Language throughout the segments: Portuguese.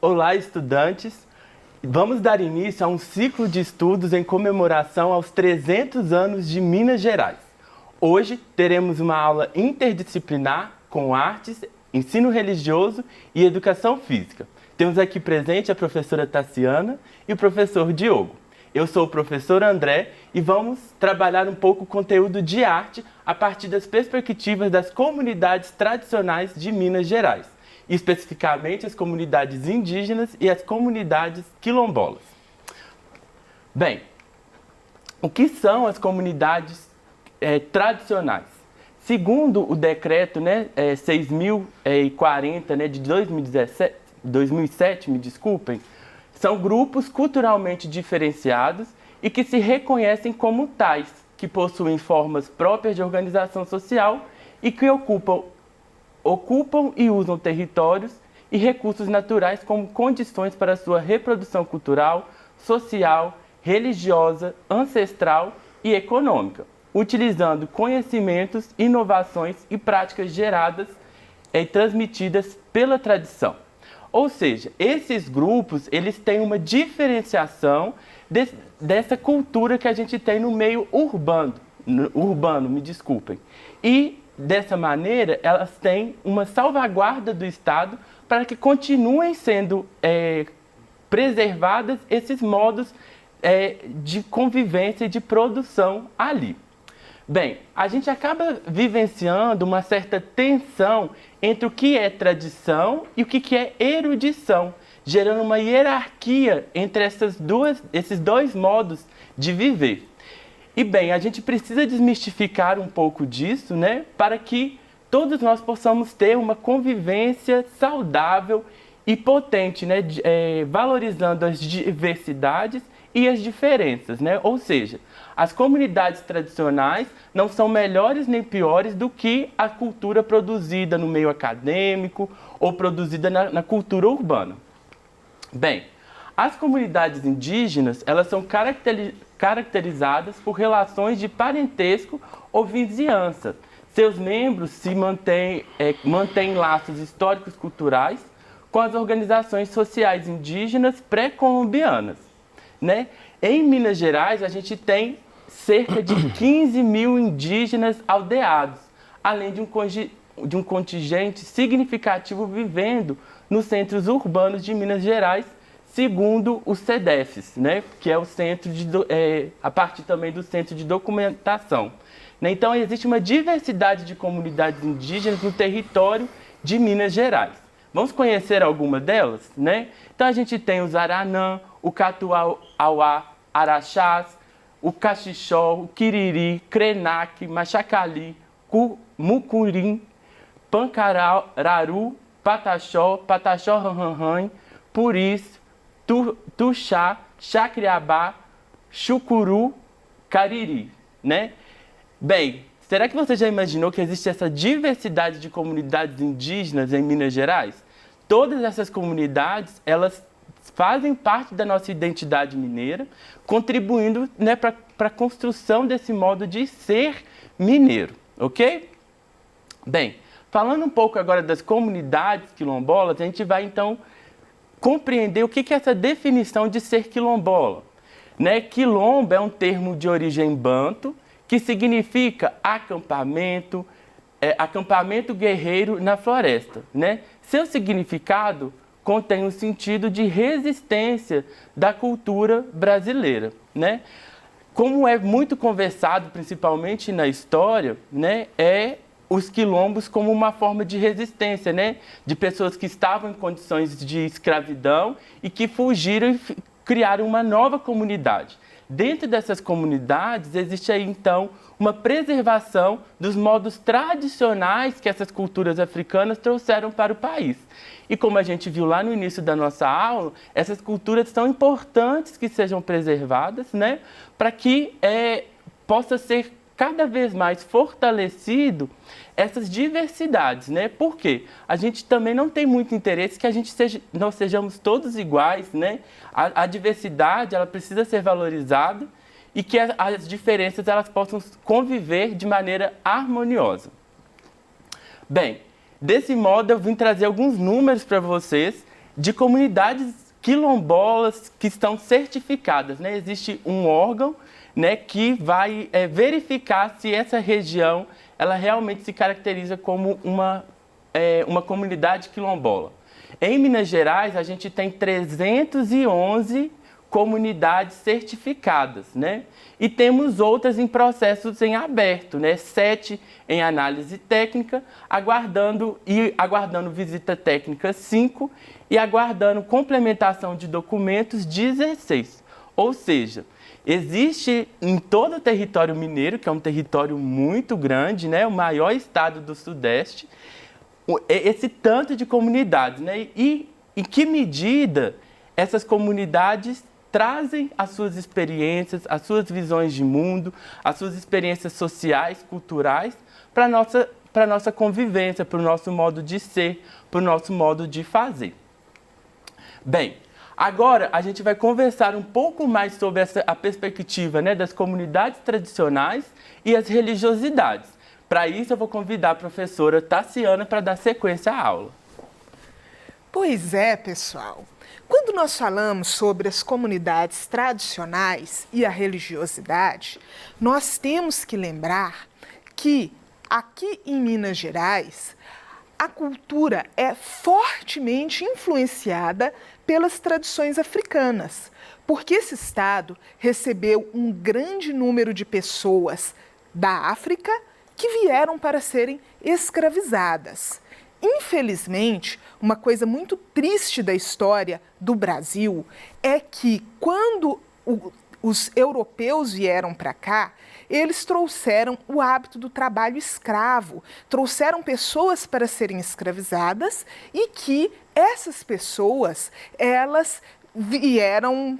Olá, estudantes! Vamos dar início a um ciclo de estudos em comemoração aos 300 anos de Minas Gerais. Hoje teremos uma aula interdisciplinar com artes, ensino religioso e educação física. Temos aqui presente a professora Tassiana e o professor Diogo. Eu sou o professor André e vamos trabalhar um pouco o conteúdo de arte a partir das perspectivas das comunidades tradicionais de Minas Gerais, especificamente as comunidades indígenas e as comunidades quilombolas. Bem, o que são as comunidades tradicionais? Segundo o decreto 6.040 de 2007, me desculpem, são grupos culturalmente diferenciados e que se reconhecem como tais, que possuem formas próprias de organização social e que ocupam e usam territórios e recursos naturais como condições para sua reprodução cultural, social, religiosa, ancestral e econômica, utilizando conhecimentos, inovações e práticas geradas e transmitidas pela tradição. Ou seja, esses grupos, eles têm uma diferenciação dessa cultura que a gente tem no meio urbano, E, dessa maneira, elas têm uma salvaguarda do Estado para que continuem sendo preservadas esses modos de convivência e de produção ali. Bem, a gente acaba vivenciando uma certa tensão entre o que é tradição e o que é erudição, gerando uma hierarquia entre esses dois modos de viver. E bem, a gente precisa desmistificar um pouco disso, para que todos nós possamos ter uma convivência saudável e potente, valorizando as diversidades e as diferenças, Ou seja, as comunidades tradicionais não são melhores nem piores do que a cultura produzida no meio acadêmico ou produzida na cultura urbana. Bem, as comunidades indígenas, elas são caracterizadas por relações de parentesco ou vizinhança. Seus membros mantêm laços históricos culturais com as organizações sociais indígenas pré-colombianas. Em Minas Gerais, a gente tem cerca de 15 mil indígenas aldeados, além de um contingente significativo vivendo nos centros urbanos de Minas Gerais, segundo os CEDEFs, que é o centro a partir também do Centro de Documentação. Então, existe uma diversidade de comunidades indígenas no território de Minas Gerais. Vamos conhecer alguma delas? Então, a gente tem os Aranã, o Catuauá, Araxás, o Caxixó, o Quiriri, Krenak, Machacali, Mucurim, Pancararu, Pataxó, Pataxó-Ranranhan, Puris, Tuxá, Chacriabá, Chucuru, Cariri, Bem, será que você já imaginou que existe essa diversidade de comunidades indígenas em Minas Gerais? Todas essas comunidades, elas fazem parte da nossa identidade mineira, contribuindo para a construção desse modo de ser mineiro, ok? Bem, falando um pouco agora das comunidades quilombolas, a gente vai então compreender o que é essa definição de ser quilombola. Quilombo é um termo de origem banto, que significa acampamento, acampamento guerreiro na floresta. Seu significado contém o sentido de resistência da cultura brasileira. Como é muito conversado, principalmente na história, é os quilombos como uma forma de resistência, de pessoas que estavam em condições de escravidão e que fugiram e criaram uma nova comunidade. Dentro dessas comunidades, existe aí, então, uma preservação dos modos tradicionais que essas culturas africanas trouxeram para o país. E como a gente viu lá no início da nossa aula, essas culturas são importantes que sejam preservadas, para que possa ser cada vez mais fortalecido essas diversidades, Por quê? A gente também não tem muito interesse que nós sejamos todos iguais, A diversidade, ela precisa ser valorizada e que as diferenças elas possam conviver de maneira harmoniosa. Bem, desse modo eu vim trazer alguns números para vocês de comunidades quilombolas que estão certificadas, né? Existe um órgão, né, que vai verificar se essa região ela realmente se caracteriza como uma comunidade quilombola. Em Minas Gerais, a gente tem 311 comunidades certificadas, né? E temos outras em processos em aberto, né? 7 em análise técnica, aguardando visita técnica 5 e aguardando complementação de documentos 16. Ou seja, existe em todo o território mineiro, que é um território muito grande, né? O maior estado do Sudeste, esse tanto de comunidades, né? E em que medida essas comunidades trazem as suas experiências, as suas visões de mundo, as suas experiências sociais, culturais, para a nossa convivência, para o nosso modo de ser, para o nosso modo de fazer. Bem, agora a gente vai conversar um pouco mais sobre a perspectiva, né, das comunidades tradicionais e as religiosidades. Para isso, eu vou convidar a professora Tassiana para dar sequência à aula. Pois é, pessoal. Quando nós falamos sobre as comunidades tradicionais e a religiosidade, nós temos que lembrar que aqui em Minas Gerais, a cultura é fortemente influenciada pelas tradições africanas, porque esse estado recebeu um grande número de pessoas da África que vieram para serem escravizadas. Infelizmente, uma coisa muito triste da história do Brasil é que quando os europeus vieram para cá, eles trouxeram o hábito do trabalho escravo, trouxeram pessoas para serem escravizadas e que essas pessoas, elas vieram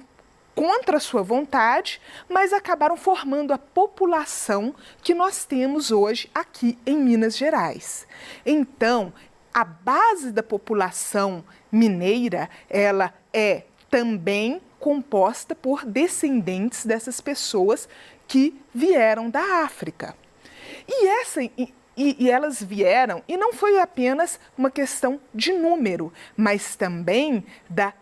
contra a sua vontade, mas acabaram formando a população que nós temos hoje aqui em Minas Gerais. Então, a base da população mineira, ela é também composta por descendentes dessas pessoas que vieram da África. E elas vieram, e não foi apenas uma questão de número, mas também da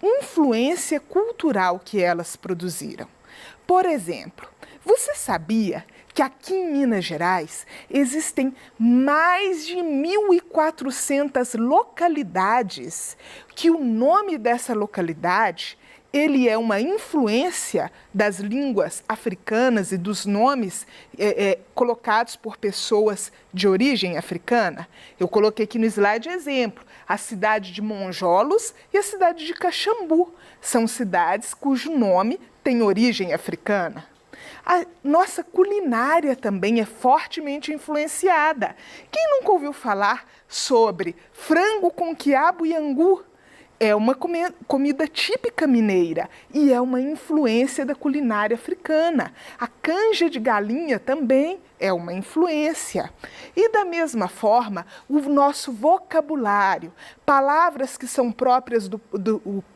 influência cultural que elas produziram. Por exemplo, você sabia que aqui em Minas Gerais existem mais de 1.400 localidades, que o nome dessa localidade ele é uma influência das línguas africanas e dos nomes colocados por pessoas de origem africana? Eu coloquei aqui no slide exemplo, a cidade de Monjolos e a cidade de Caxambu. São cidades cujo nome tem origem africana. A nossa culinária também é fortemente influenciada. Quem nunca ouviu falar sobre frango com quiabo e angu? É uma comida típica mineira e é uma influência da culinária africana. A canja de galinha também é uma influência. E da mesma forma, o nosso vocabulário, palavras que são próprias do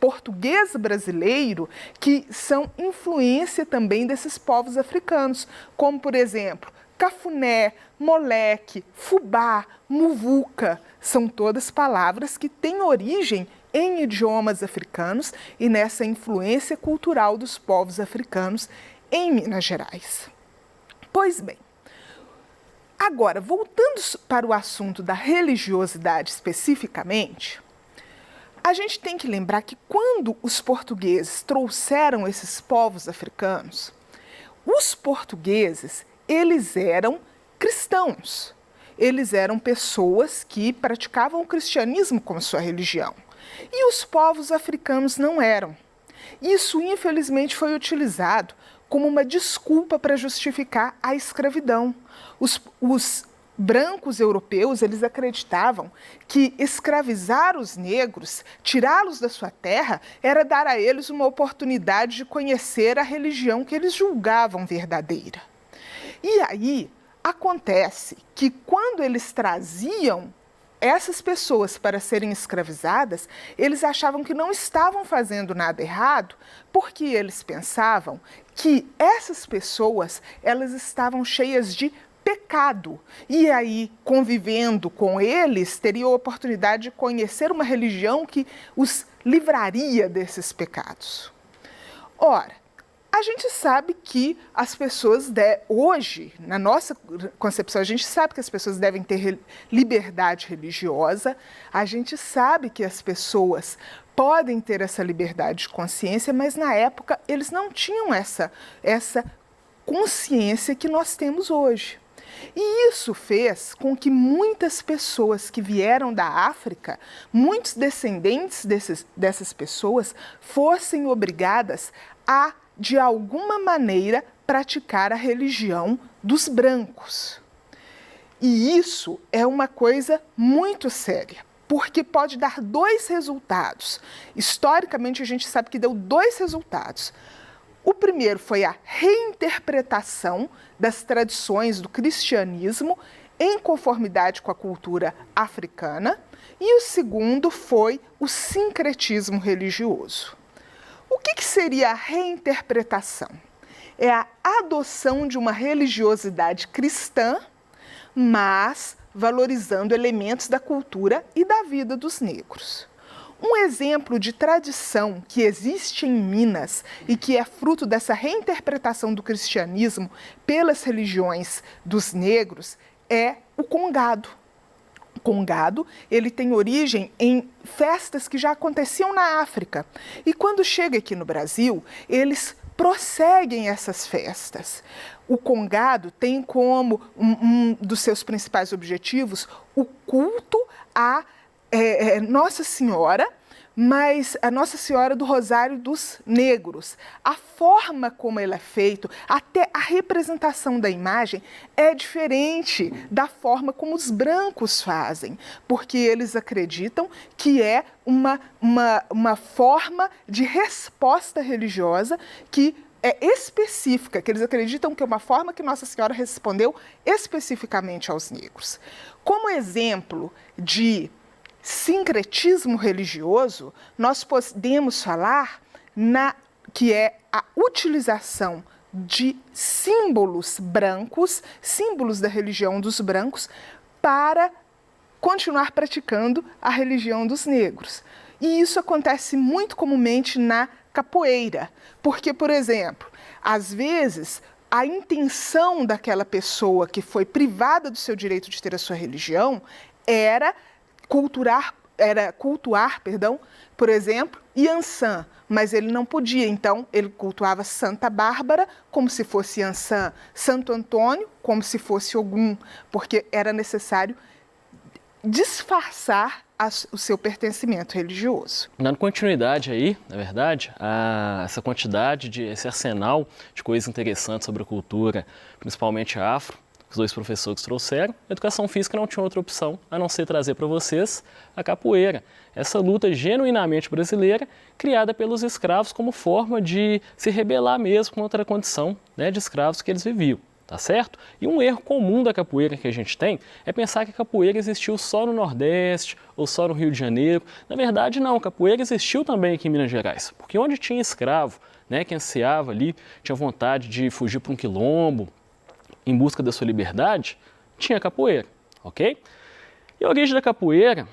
português brasileiro, que são influência também desses povos africanos, como, por exemplo, cafuné, moleque, fubá, muvuca, são todas palavras que têm origem em idiomas africanos e nessa influência cultural dos povos africanos em Minas Gerais. Pois bem, agora, voltando para o assunto da religiosidade especificamente, a gente tem que lembrar que quando os portugueses trouxeram esses povos africanos, os portugueses, eles eram cristãos. Eles eram pessoas que praticavam o cristianismo como sua religião. E os povos africanos não eram. Isso, infelizmente, foi utilizado como uma desculpa para justificar a escravidão. Os brancos europeus, eles acreditavam que escravizar os negros, tirá-los da sua terra, era dar a eles uma oportunidade de conhecer a religião que eles julgavam verdadeira. E aí, acontece que quando eles traziam essas pessoas para serem escravizadas, eles achavam que não estavam fazendo nada errado, porque eles pensavam que essas pessoas, elas estavam cheias de pecado. E aí, convivendo com eles, teria a oportunidade de conhecer uma religião que os livraria desses pecados. Ora, a gente sabe que as pessoas, hoje, na nossa concepção, a gente sabe que as pessoas devem ter liberdade religiosa, a gente sabe que as pessoas podem ter essa liberdade de consciência, mas na época eles não tinham essa consciência que nós temos hoje. E isso fez com que muitas pessoas que vieram da África, muitos descendentes dessas pessoas, fossem obrigadas a, de alguma maneira, praticar a religião dos brancos. E isso é uma coisa muito séria, porque pode dar dois resultados. Historicamente, a gente sabe que deu dois resultados. O primeiro foi a reinterpretação das tradições do cristianismo em conformidade com a cultura africana, e o segundo foi o sincretismo religioso. O que seria a reinterpretação? É a adoção de uma religiosidade cristã, mas valorizando elementos da cultura e da vida dos negros. Um exemplo de tradição que existe em Minas e que é fruto dessa reinterpretação do cristianismo pelas religiões dos negros é o congado. O congado, ele tem origem em festas que já aconteciam na África. E quando chega aqui no Brasil, eles prosseguem essas festas. O congado tem como um dos seus principais objetivos o culto a Nossa Senhora, mas a Nossa Senhora do Rosário dos Negros. A forma como ele é feito, até a representação da imagem é diferente da forma como os brancos fazem, porque eles acreditam que é uma forma de resposta religiosa que é específica, que eles acreditam que é uma forma que Nossa Senhora respondeu especificamente aos negros. Como exemplo de sincretismo religioso, nós podemos falar que é a utilização de símbolos brancos, símbolos da religião dos brancos, para continuar praticando a religião dos negros. E isso acontece muito comumente na capoeira, porque, por exemplo, às vezes a intenção daquela pessoa que foi privada do seu direito de ter a sua religião era cultuar, por exemplo, Iansã, mas ele não podia, então ele cultuava Santa Bárbara como se fosse Iansã, Santo Antônio como se fosse Ogum, porque era necessário disfarçar o seu pertencimento religioso. Dando continuidade aí, na verdade, a essa quantidade, esse arsenal de coisas interessantes sobre a cultura, principalmente afro, os dois professores trouxeram, a educação física não tinha outra opção a não ser trazer para vocês a capoeira. Essa luta genuinamente brasileira, criada pelos escravos como forma de se rebelar mesmo contra a condição, né, de escravos que eles viviam, tá certo? E um erro comum da capoeira que a gente tem é pensar que a capoeira existiu só no Nordeste ou só no Rio de Janeiro. Na verdade, não, a capoeira existiu também aqui em Minas Gerais, porque onde tinha escravo, né, que ansiava ali, tinha vontade de fugir para um quilombo, em busca da sua liberdade, tinha capoeira, ok? E a origem da capoeira,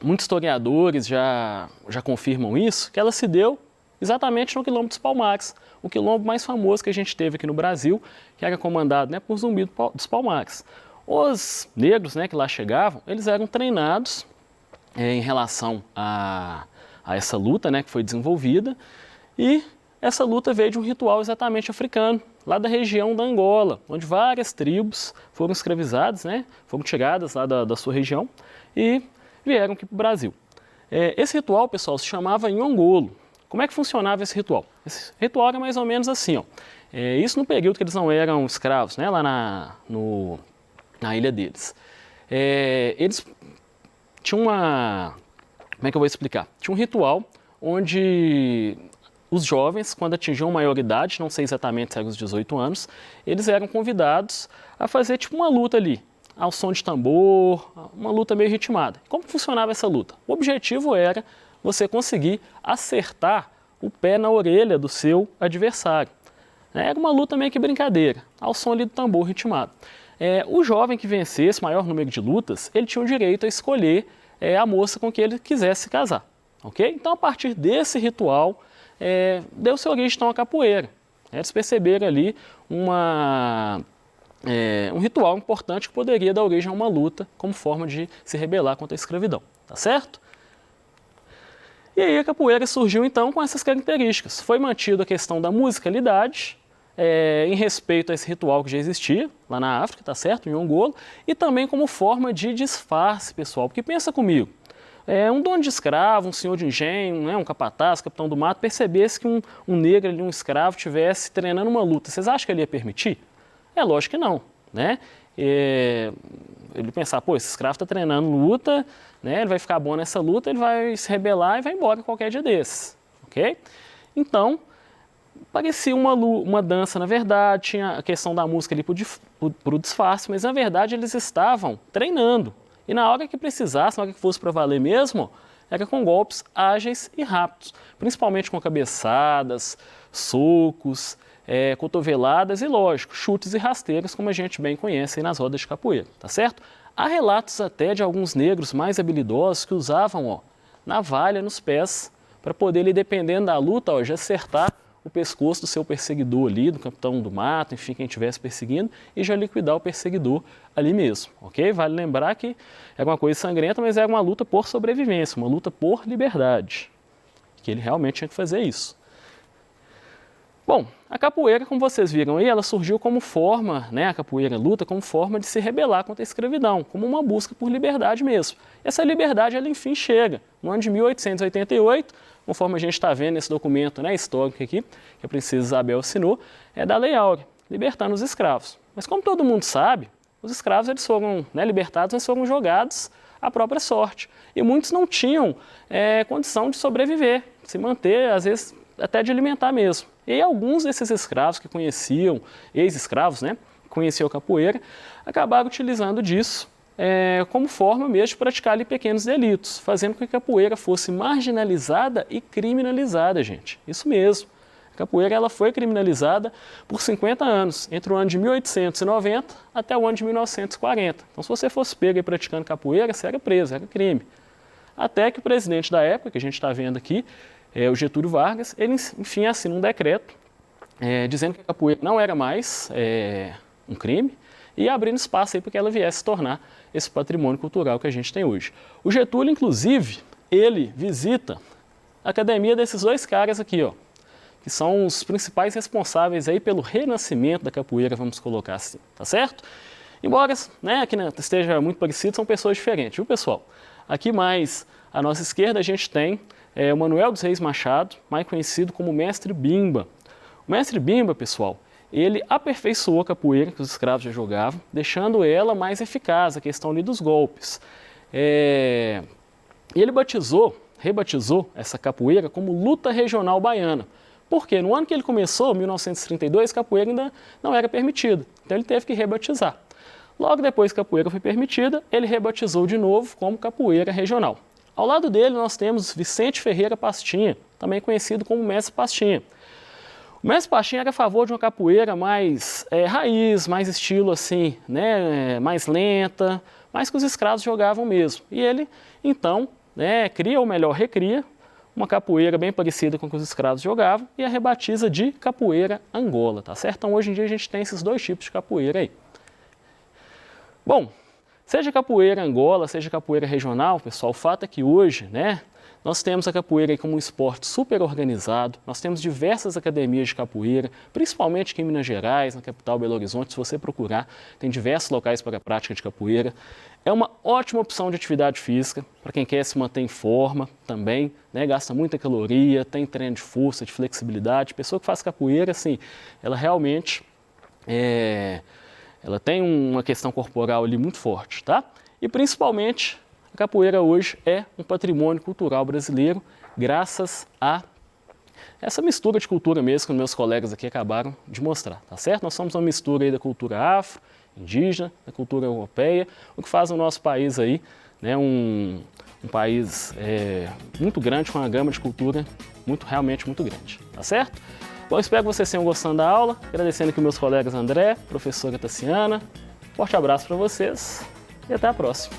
muitos historiadores já confirmam isso, que ela se deu exatamente no Quilombo dos Palmares, o quilombo mais famoso que a gente teve aqui no Brasil, que era comandado, né, por Zumbi dos Palmares. Os negros, né, que lá chegavam, eles eram treinados em relação a essa luta, né, que foi desenvolvida, e essa luta veio de um ritual exatamente africano, lá da região da Angola, onde várias tribos foram escravizadas, né, foram tiradas lá da sua região e vieram aqui para o Brasil. Esse ritual, pessoal, se chamava Nhongolo. Como é que funcionava esse ritual? Esse ritual era mais ou menos assim, ó. Isso no período que eles não eram escravos, né, lá na ilha deles. Eles tinham como é que eu vou explicar? Tinha um ritual onde os jovens, quando atingiam maioridade, não sei exatamente se eram os 18 anos, eles eram convidados a fazer tipo uma luta ali, ao som de tambor, uma luta meio ritmada. Como funcionava essa luta? O objetivo era você conseguir acertar o pé na orelha do seu adversário. Era uma luta meio que brincadeira, ao som ali do tambor ritmado. O jovem que vencesse maior número de lutas, ele tinha o direito a escolher a moça com quem ele quisesse se casar. Okay? Então, a partir desse ritual, deu-se origem então, à capoeira. Eles perceberam ali um ritual importante que poderia dar origem a uma luta como forma de se rebelar contra a escravidão. Tá certo? E aí a capoeira surgiu então com essas características. Foi mantida a questão da musicalidade, em respeito a esse ritual que já existia lá na África, tá certo? Em Angola, e também como forma de disfarce, pessoal. Porque pensa comigo, um dono de escravo, um senhor de engenho, né, um capataz, capitão do mato, percebesse que um negro ali, um escravo, estivesse treinando uma luta. Vocês acham que ele ia permitir? Lógico que não, né? Ele pensar, pô, esse escravo está treinando luta, né? Ele vai ficar bom nessa luta, ele vai se rebelar e vai embora qualquer dia desses, ok? Então, parecia uma dança, na verdade, tinha a questão da música ali para o disfarce, mas na verdade eles estavam treinando. E na hora que precisasse, na hora que fosse para valer mesmo, era com golpes ágeis e rápidos, principalmente com cabeçadas, socos, cotoveladas e, lógico, chutes e rasteiras, como a gente bem conhece aí nas rodas de capoeira, tá certo? Há relatos até de alguns negros mais habilidosos que usavam navalha nos pés para poder, dependendo da luta, já acertar o pescoço do seu perseguidor ali, do capitão do mato, enfim, quem estivesse perseguindo, e já liquidar o perseguidor ali mesmo, ok? Vale lembrar que era uma coisa sangrenta, mas era uma luta por sobrevivência, uma luta por liberdade, que ele realmente tinha que fazer isso. Bom, a capoeira, como vocês viram aí, ela surgiu como forma, né, a capoeira luta como forma de se rebelar contra a escravidão, como uma busca por liberdade mesmo. Essa liberdade, ela enfim chega no ano de 1888, conforme a gente está vendo nesse documento, né, histórico aqui, que a princesa Isabel assinou, da Lei Áurea, libertando os escravos. Mas como todo mundo sabe, os escravos eles foram libertados, mas foram jogados à própria sorte. E muitos não tinham condição de sobreviver, de se manter, às vezes, até de alimentar mesmo. E alguns desses escravos que conheciam, ex-escravos, né, que conheciam a capoeira, acabaram utilizando disso como forma mesmo de praticar ali pequenos delitos, fazendo com que a capoeira fosse marginalizada e criminalizada, gente. Isso mesmo. A capoeira ela foi criminalizada por 50 anos, entre o ano de 1890 até o ano de 1940. Então, se você fosse pego aí praticando capoeira, você era preso, era crime. Até que o presidente da época, que a gente está vendo aqui, o Getúlio Vargas, ele enfim assina um decreto dizendo que a capoeira não era mais um crime e abrindo espaço aí para que ela viesse se tornar esse patrimônio cultural que a gente tem hoje. O Getúlio, inclusive, ele visita a academia desses dois caras aqui, que são os principais responsáveis aí pelo renascimento da capoeira, vamos colocar assim, tá certo? Embora aqui esteja muito parecido, são pessoas diferentes, viu, pessoal? Aqui mais à nossa esquerda a gente tem o Manuel dos Reis Machado, mais conhecido como Mestre Bimba. O Mestre Bimba, pessoal, ele aperfeiçoou a capoeira que os escravos já jogavam, deixando ela mais eficaz, a questão ali dos golpes. E ele rebatizou essa capoeira como luta regional baiana. Por quê? No ano que ele começou, 1932, capoeira ainda não era permitida, então ele teve que rebatizar. Logo depois que a capoeira foi permitida, ele rebatizou de novo como capoeira regional. Ao lado dele nós temos Vicente Ferreira Pastinha, também conhecido como Mestre Pastinha. O Mestre Pastinha era a favor de uma capoeira mais raiz, mais estilo assim, né, mais lenta, mais que os escravos jogavam mesmo. E ele, então, cria, ou melhor, recria, uma capoeira bem parecida com o que os escravos jogavam e a rebatiza de capoeira Angola, tá certo? Então hoje em dia a gente tem esses dois tipos de capoeira aí. Bom, seja capoeira Angola, seja capoeira regional, pessoal, o fato é que hoje, nós temos a capoeira aí como um esporte super organizado, nós temos diversas academias de capoeira, principalmente aqui em Minas Gerais, na capital Belo Horizonte, se você procurar, tem diversos locais para a prática de capoeira. É uma ótima opção de atividade física, para quem quer se manter em forma também, gasta muita caloria, tem treino de força, de flexibilidade. Pessoa que faz capoeira, assim, ela realmente ela tem uma questão corporal ali muito forte, tá? E principalmente a capoeira hoje é um patrimônio cultural brasileiro, graças a essa mistura de cultura mesmo que meus colegas aqui acabaram de mostrar, tá certo? Nós somos uma mistura aí da cultura afro, indígena, da cultura europeia, o que faz o nosso país aí, um país muito grande, com uma gama de cultura realmente muito grande, tá certo? Bom, espero que vocês tenham gostado da aula. Agradecendo aqui meus colegas André, professora Tassiana. Forte abraço para vocês e até a próxima.